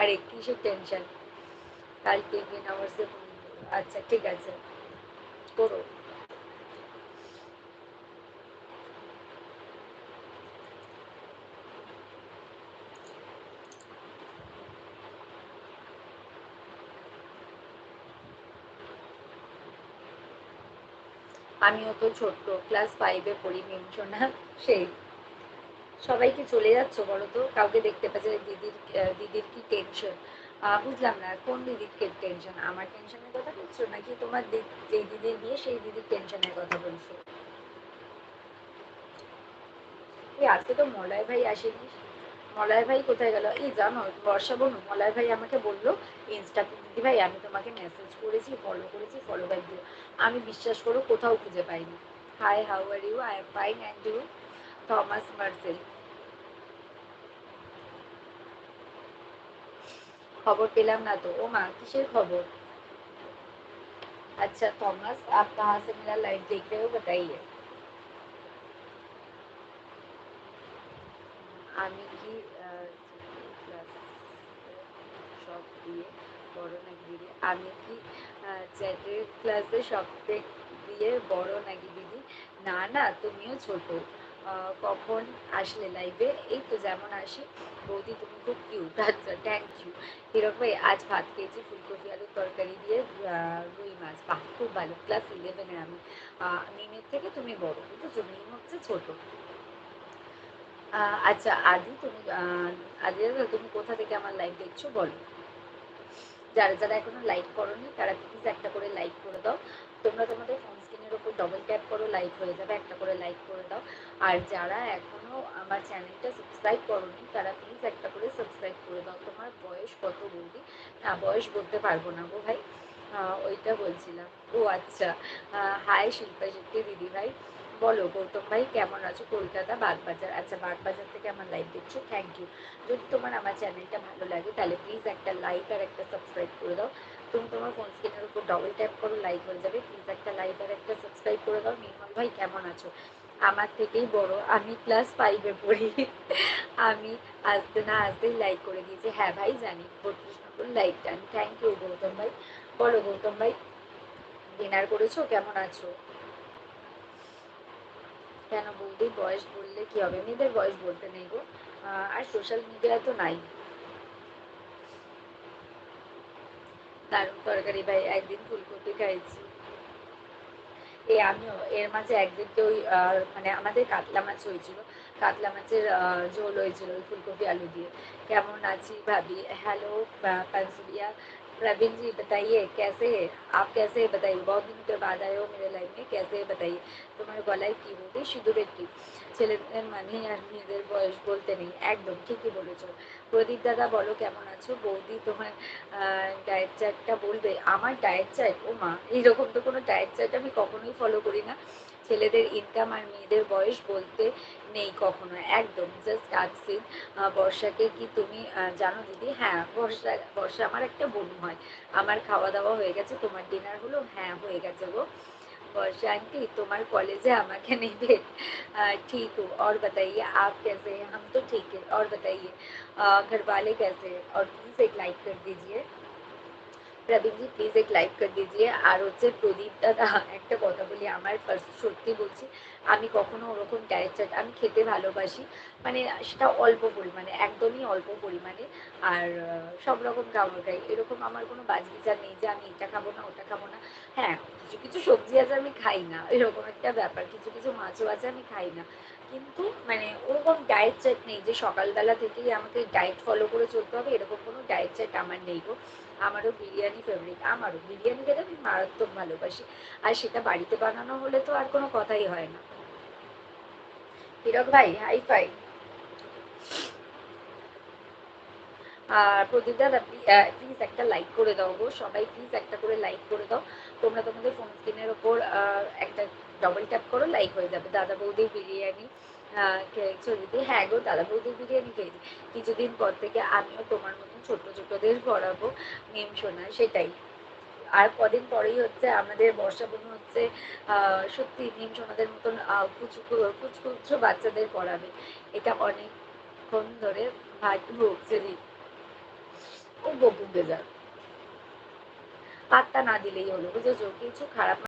আরে কিসের টেনশন? কালকে ইভিনিং আওয়ার্সে ফোন করো। আচ্ছা ঠিক আছে, করো। আমিও তো ছোট্ট, ক্লাস 5-এ পড়ি মেনশোনা। সেই সবাইকে চলে যাচ্ছ বলো তো, কাউকে দেখতে পাচ্ছে না। দিদির দিদির কি টেনশন? বুঝলাম না কোন দিদির টেনশন, আমার টেনশনের কথা বলছো নাকি তোমার যেই দিদির বিয়ে সেই দিদির টেনশনের কথা বলছো? এই আজকে তো মলয় ভাই আসেনি। মলয় ভাই কোথায় গেল? এই জানো বর্ষা বনু, মলয় ভাই আমাকে বললো ইনস্টাতে, দিদি ভাই আমি তোমাকে মেসেজ করেছি, ফলো করেছি, ফলো ব্যাক দিও। আমি বিশ্বাস করো কোথাও খুঁজে পাইনি। Hi, how are you? I am fine and you? Thomas Marcel. খবর পেলাম না তো। ও মা, কিসের খবর? अच्छा थॉमस, आप कहाँ से मेरा लाइव देख रहे हो बताइए। আমি কি ক্লাস সব দিয়ে বড় নাকি দিদি? আমি কি চ্যাটের ক্লাসে সব দিয়ে বড় নাকি দিদি? না না, তুমিও ছোট। কখন আসলে লাইভে? এই তো যেমন আসি। বৌদি তুমি খুব কিউট। আচ্ছা থ্যাংক ইউ। হিরক ভাই আজ ভাত খেয়েছি ফুলকপি আলুর তরকারি দিয়ে, রুই মাছ। বাহ খুব ভালো। ক্লাস 11-এ আমি। মিমের থেকে তুমি বড়, বুঝেছো? মিম হচ্ছে ছোট। আচ্ছা আদি, তুমি আদি দাদা, তুমি কোথা থেকে আমার লাইভ দেখছো বলো। যারা যারা এখনো লাইক করোনি তারা প্লিজ একটা করে লাইক করে দাও। তোমরা তোমাদের ফোন স্ক্রিনের উপর ডবল ট্যাপ করো, লাইক হয়ে যাবে, একটা করে লাইক করে দাও। আর যারা এখনো আমার চ্যানেলটা সাবস্ক্রাইব করোনি তারা প্লিজ একটা করে সাবস্ক্রাইব করে দাও। তোমার বয়স কত বৌদি? না বয়স বলতে পারবো না গো ভাই। ওইটা বলছিলাম। ও আচ্ছা। হাই শিল্পা শেট্টি দিদি ভাই। বলো গৌতম ভাই কেমন আছো? কলকাতা বাগবাজার। আচ্ছা বাগবাজার থেকে আমার লাইভ দেখছো, থ্যাংক ইউ। যদি তোমার আমার চ্যানেলটা ভালো লাগে তাহলে প্লিজ একটা লাইক আর একটা সাবস্ক্রাইব করে দাও। তুমি তোমার ফোন স্ক্রিনের উপর ডবল ট্যাপ করো, লাইক হয়ে যাবে। প্লিজ একটা লাইক আর একটা সাবস্ক্রাইব করে দাও। নির্মল ভাই কেমন আছো? আমার থেকেই বড়, আমি ক্লাস 5-এ পড়ি। আমি আসতে না আসতেই লাইক করে দিয়েছি। হ্যাঁ ভাই জানি, 32 নম্বর like done. Thank you Gautam ভাই। বলো গৌতম ভাই, ডিনার করেছো? কেমন আছো? কেন বৌদি, বয়স বললে কি হবে? মেয়েদের বয়স বলতে নেই গো। আর সোশ্যাল মিডিয়ায় তো নাই। দারুণ তরকারি ভাই, একদিন ফুলকপি খাইছি। আমিও এর মাঝে একদিন তো ওই মানে আমাদের কাতলা মাছ হয়েছিল। কাতলা মাছের ঝোল হয়েছিল ওই ফুলকপি আলু দিয়ে। কেমন আছি ভাবি? হ্যালো पंसुलिया। प्रवीण जी बताइए कैसे है? आप कैसे है बताइए? बहुत दिन के बाद आए हो मेरे लाइफ में, कैसे है बताइए? তোমার গলায় কি বলতে? সিঁদুরের টিপ। ছেলেদের মানে আর মেয়েদের বয়স বলতে নেই, একদম ঠিকই বলেছো। প্রদীপ দাদা বলো কেমন আছো? বৌদি তোমার ডায়েট চার্টটা বলবে? আমার ডায়েট চার্ট? ও মা, এইরকম তো কোনো ডায়েট চার্ট আমি কখনোই ফলো করি না। ছেলেদের ইনকাম আর মেয়েদের বয়স বলতে নেই কখনো, একদম জাস্ট আজকে। বর্ষাকে কি তুমি জানো দিদি? হ্যাঁ, বর্ষা বর্ষা আমার একটা বোন হয়। আমার খাওয়া দাওয়া হয়ে গেছে, তোমার ডিনার হলো? হ্যাঁ হয়ে গেছে গো। वर्षा आंटी तुम्हारे कॉलेज है, আমাকে নেবে? ठीक हूँ, और बताइए आप कैसे हैं? हम तो ठीक है, और बताइए घर वाले कैसे हैं? और प्लीज एक लाइक कर दीजिए। প্রবীণ জি প্লিজ এক লাইক করে দিজিয়ে। আর হচ্ছে প্রদীপ দাদা, একটা কথা বলি, আমার ফার্স্ট সত্যি বলছি, আমি কখনো ওরকম ডায়েট চাট, আমি খেতে ভালোবাসি, মানে সেটা অল্প পরিমাণে, একদমই অল্প পরিমাণে। আর সব রকম খাবার খাই, এরকম আমার কোনো বাছবিচার নেই যে আমি এটা খাবো না ওটা খাবো না। হ্যাঁ, কিছু কিছু সবজি আছে আমি খাই না, এরকম একটা ব্যাপার। কিছু কিছু মাছও আছে আমি খাই না। কিন্তু মানে ওরকম ডায়েট চাট নেই যে সকালবেলা থেকেই আমাকে ডায়েট ফলো করে চলতে হবে, এরকম কোনো ডায়েট চাট আমার নেই গো। আমারও বিরিয়ানি ফেভারিট, আমারও বিরিয়ানি খেতে আমি মারাত্মক ভালোবাসি। আর সেটা বাড়িতে বানানো হলে তো আর কোনো কথাই হয় না। হীরক ভাই হাই ফাই। আর প্রদীপ দাদা প্লিজ একটা লাইক করে দাও গো, সবাই প্লিজ একটা করে লাইক করে দাও। তোমরা তোমাদের ফোন স্ক্রিনের ওপর একটা ডবল ট্যাপ করো, লাইক হয়ে যাবে। দাদা বৌদি বিরিয়ানি খেয়েছো দিদি? হ্যাঁ গো, দাদা বৌদি বিরিয়ানি খেয়েছি। কিছুদিন পর থেকে আমিও তোমার মতন ছোট ছোটদের পড়াবো, মেম শোনা, সেটাই। আর কদিন পরেই হচ্ছে আমাদের বর্ষা বনু হচ্ছে সত্যি নিম সোনাদের মতন কুচকুচো বাচ্চাদের পড়াবে। এটা অনেকক্ষণ ধরে ভাবছি। খুব বকুটে যায়। পাত্তা না দিলেই হলো। বুঝেছো? কিছু খারাপ